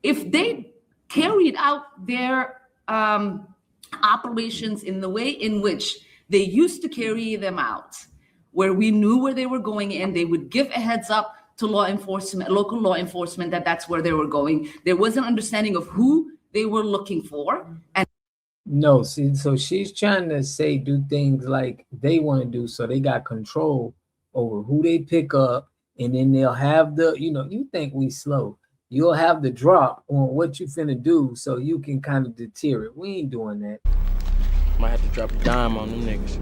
if they carried out their operations in the way in which they used to carry them out, where we knew where they were going and they would give a heads up to law enforcement, local law enforcement, that that's where they were going. There was an understanding of who they were looking for. And no, see, so she's trying to say do things like they want to do, so they got control over who they pick up, and then they'll have the, you think we slow. You'll have the drop on what you finna do so you can kind of deter it. We ain't doing that. Might have to drop a dime on them niggas.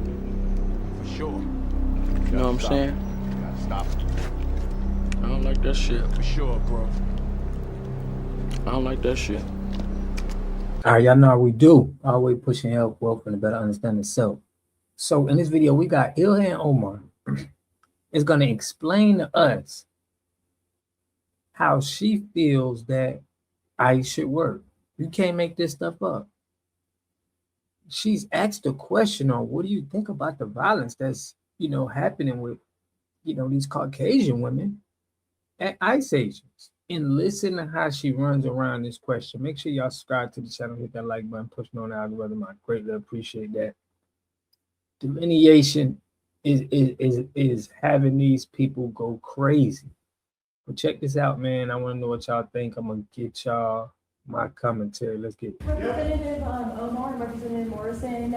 For sure. You know what I'm saying? You gotta stop it. I don't like that shit. For sure, bro. I don't like that shit. All right, y'all know how we do. Always pushing health, wealth, and a better understanding of self. So in this video, we got Ilhan Omar is going to explain to us how she feels that ICE should work. You can't make this stuff up. She's asked a question on what do you think about the violence that's, happening with, these Caucasian women at ICE agents. And listen to how she runs around this question. Make sure y'all subscribe to the channel, hit that like button, push on the algorithm. I greatly appreciate that. Delineation is having these people go crazy. But check this out, man. I want to know what y'all think. I'm gonna get y'all my commentary. Let's get it. Representative Omar and Representative Morrison,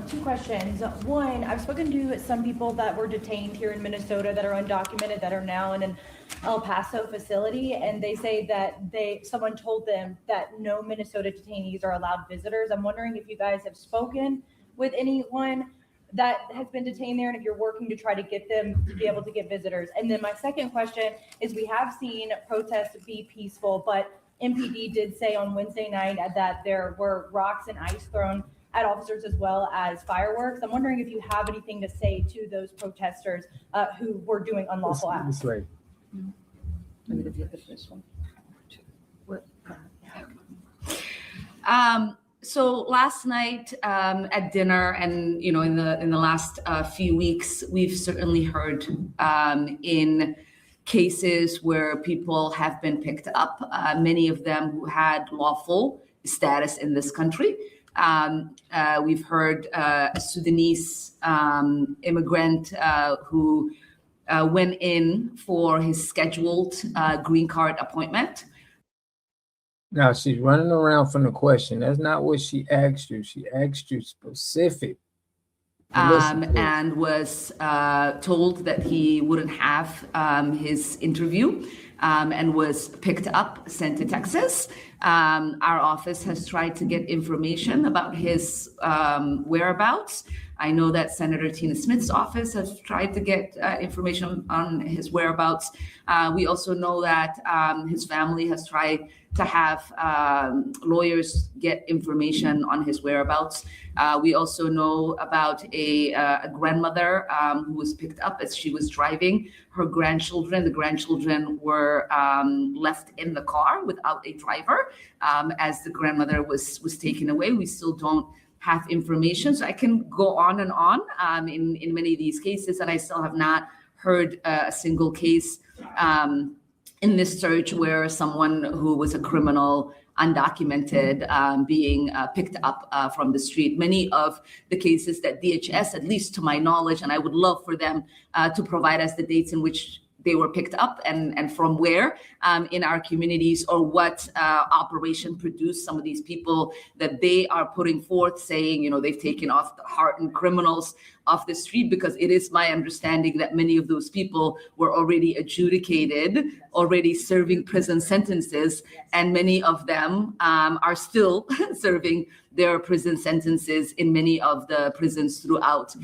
two questions. One, I've spoken to some people that were detained here in Minnesota that are undocumented that are now in an El Paso facility, and they say that someone told them that no Minnesota detainees are allowed visitors. I'm wondering if you guys have spoken with anyone that has been detained there and if you're working to try to get them to be able to get visitors. And then my second question is, we have seen protests be peaceful, but MPD did say on Wednesday night that there were rocks and ice thrown at officers as well as fireworks. I'm wondering if you have anything to say to those protesters who were doing unlawful acts. Right. Let me look at this one. So last night at dinner, and in the last few weeks, we've certainly heard in cases where people have been picked up, many of them who had lawful status in this country. We've heard a Sudanese immigrant who went in for his scheduled green card appointment. Now she's running around from the question. That's not what she asked you. She asked you specific. And was told that he wouldn't have his interview, and was picked up, sent to Texas. Our office has tried to get information about his whereabouts. I know that Senator Tina Smith's office has tried to get information on his whereabouts. We also know that his family has tried to have lawyers get information on his whereabouts. We also know about a grandmother who was picked up as she was driving her grandchildren. The grandchildren were left in the car without a driver as the grandmother was taken away. We still don't have information. So I can go on and on in many of these cases, and I still have not heard a single case in this search where someone who was a criminal, undocumented, being picked up from the street. Many of the cases that DHS, at least to my knowledge, and I would love for them to provide us the dates in which they were picked up and from where in our communities, or what operation produced some of these people that they are putting forth, saying, they've taken off the hardened criminals off the street, because it is my understanding that many of those people were already adjudicated, already serving prison sentences, and many of them are still serving their prison sentences in many of the prisons throughout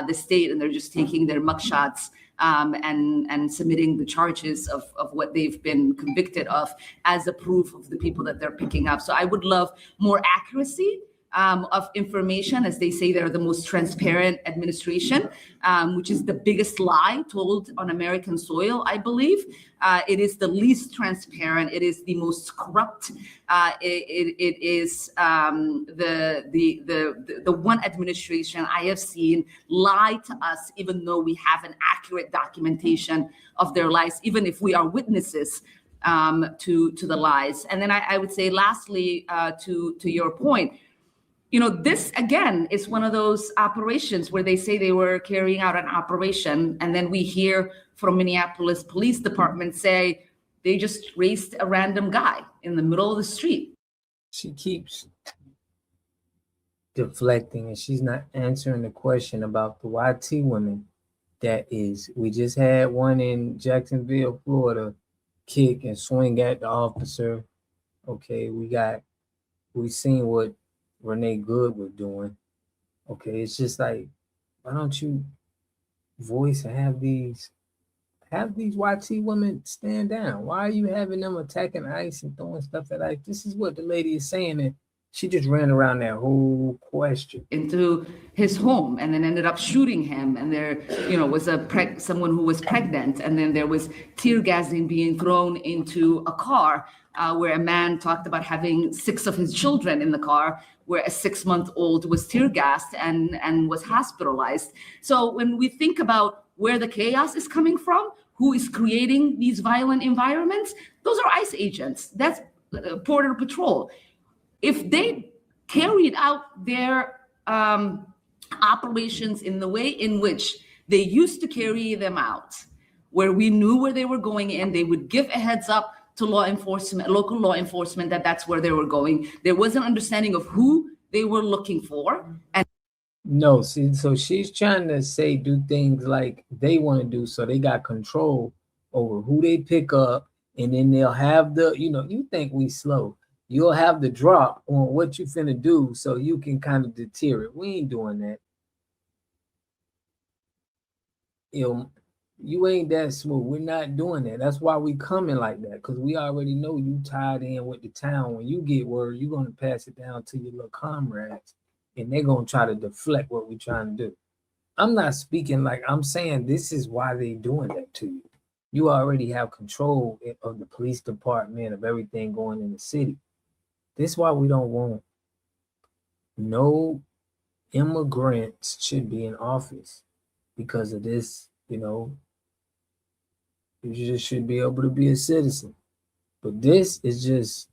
the state, and they're just taking their mugshots and submitting the charges of what they've been convicted of as a proof of the people that they're picking up. So I would love more accuracy of information, as they say they're the most transparent administration, which is the biggest lie told on American soil, I believe. It is the least transparent. It is the most corrupt. It is the one administration I have seen lie to us, even though we have an accurate documentation of their lives, even if we are witnesses to the lies. And then I would say, lastly, to your point, this again is one of those operations where they say they were carrying out an operation, and then we hear from Minneapolis Police Department say they just raced a random guy in the middle of the street. She keeps deflecting and she's not answering the question about the YT women. We just had one in Jacksonville, Florida, kick and swing at the officer. Okay, we seen what Renee Good was doing. Okay, it's just like, why don't you voice and have these YT women stand down? Why are you having them attacking ICE and throwing stuff at ICE? This is what the lady is saying, and she just ran around that whole question. Into his home and then ended up shooting him. And there, was someone who was pregnant. And then there was tear gassing being thrown into a car where a man talked about having 6 of his children in the car, where a 6-month-old was tear gassed and was hospitalized. So when we think about where the chaos is coming from, who is creating these violent environments, those are ICE agents. That's Border Patrol. If they carried out their operations in the way in which they used to carry them out, where we knew where they were going in, they would give a heads up to local law enforcement that that's where they were going. There was an understanding of who they were looking for. And no, see, so she's trying to do things like they want to do, so they got control over who they pick up, and then they'll have you think we slow. You'll have the drop on what you finna do so you can kind of deter it. We ain't doing that. You ain't that smooth. We're not doing that. That's why we coming like that, because we already know you tied in with the town. When you get word, you're going to pass it down to your little comrades, and they're going to try to deflect what we're trying to do. I'm not speaking like I'm saying this is why they doing that to you. You already have control of the police department, of everything going in the city. This is why we don't want no immigrants should be in office because of this, you just should be able to be a citizen. But this is just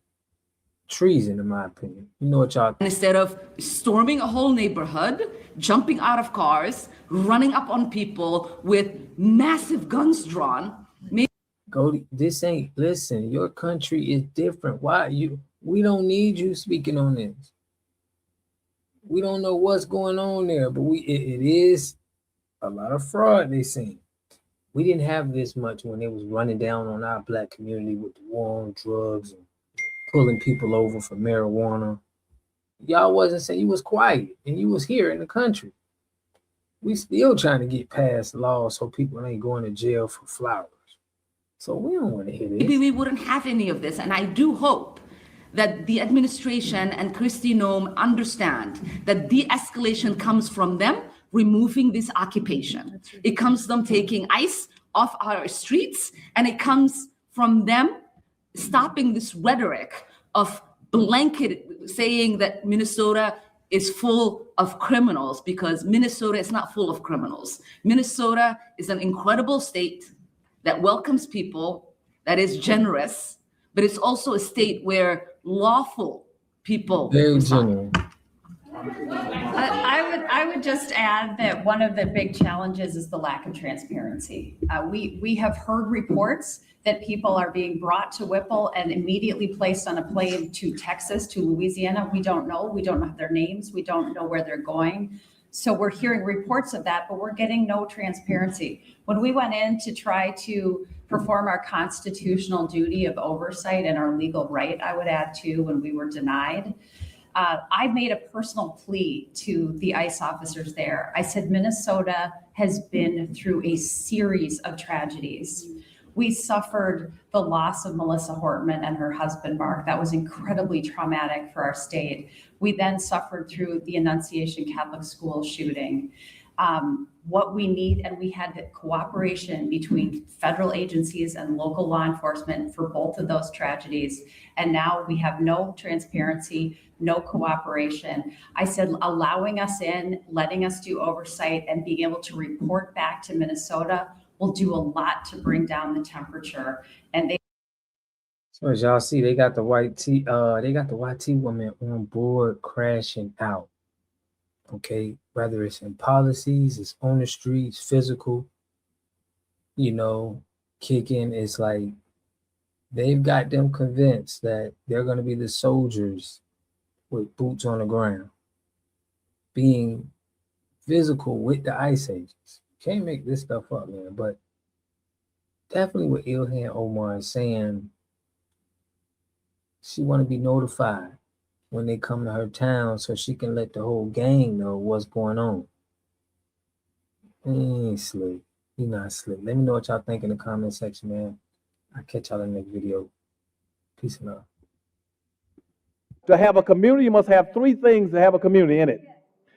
treason, in my opinion. You know what y'all think? Instead of storming a whole neighborhood, jumping out of cars, running up on people with massive guns drawn. Listen, your country is different. We don't need you speaking on this. We don't know what's going on there, but it is a lot of fraud they seen. We didn't have this much when they was running down on our Black community with the war on drugs and pulling people over for marijuana. Y'all wasn't saying, you was quiet and you was here in the country. We still trying to get past laws so people ain't going to jail for flowers. So we don't want to hear this. Maybe we wouldn't have any of this. And I do hope that the administration and Kristi Noem understand that de-escalation comes from them removing this occupation. It comes from them taking ICE off our streets, and it comes from them stopping this rhetoric of blanket saying that Minnesota is full of criminals, because Minnesota is not full of criminals. Minnesota is an incredible state that welcomes people, that is generous, but it's also a state where lawful people reside. I would just add that one of the big challenges is the lack of transparency. We have heard reports that people are being brought to Whipple and immediately placed on a plane to Texas, to Louisiana. We don't know their names. We don't know where they're going. So we're hearing reports of that, but we're getting no transparency. When we went in to try to perform our constitutional duty of oversight and our legal right, I would add too, when we were denied, I made a personal plea to the ICE officers there. I said, Minnesota has been through a series of tragedies. We suffered the loss of Melissa Hortman and her husband, Mark. That was incredibly traumatic for our state. We then suffered through the Annunciation Catholic School shooting. What we need, and we had cooperation between federal agencies and local law enforcement for both of those tragedies. And now we have no transparency, no cooperation. I said, allowing us in, letting us do oversight, and being able to report back to Minnesota will do a lot to bring down the temperature. And they As y'all see, they got the YT woman on board crashing out. Okay, whether it's in policies, it's on the streets, physical, kicking. It's like they've got them convinced that they're going to be the soldiers with boots on the ground, being physical with the ice agents. Can't make this stuff up, man. But definitely what Ilhan Omar is saying, she want to be notified when they come to her town so she can let the whole gang know what's going on. He ain't slick. He not slick. Let me know what y'all think in the comment section, man. I'll catch y'all in the next video. Peace and love. To have a community, you must have three things to have a community in it.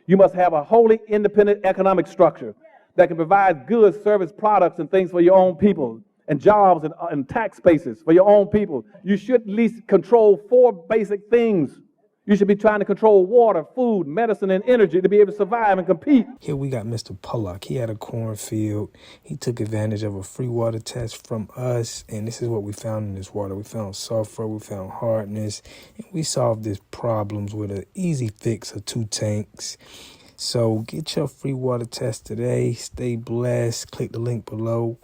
You must have a wholly independent economic structure that can provide goods, service, products, and things for your own people, and jobs and tax spaces for your own people. You should at least control 4 basic things. You should be trying to control water, food, medicine, and energy to be able to survive and compete. Here we got Mr. Pollock. He had a cornfield. He took advantage of a free water test from us, and this is what we found in this water. We found sulfur, we found hardness, and we solved these problems with an easy fix of 2 tanks. So get your free water test today. Stay blessed. Click the link below.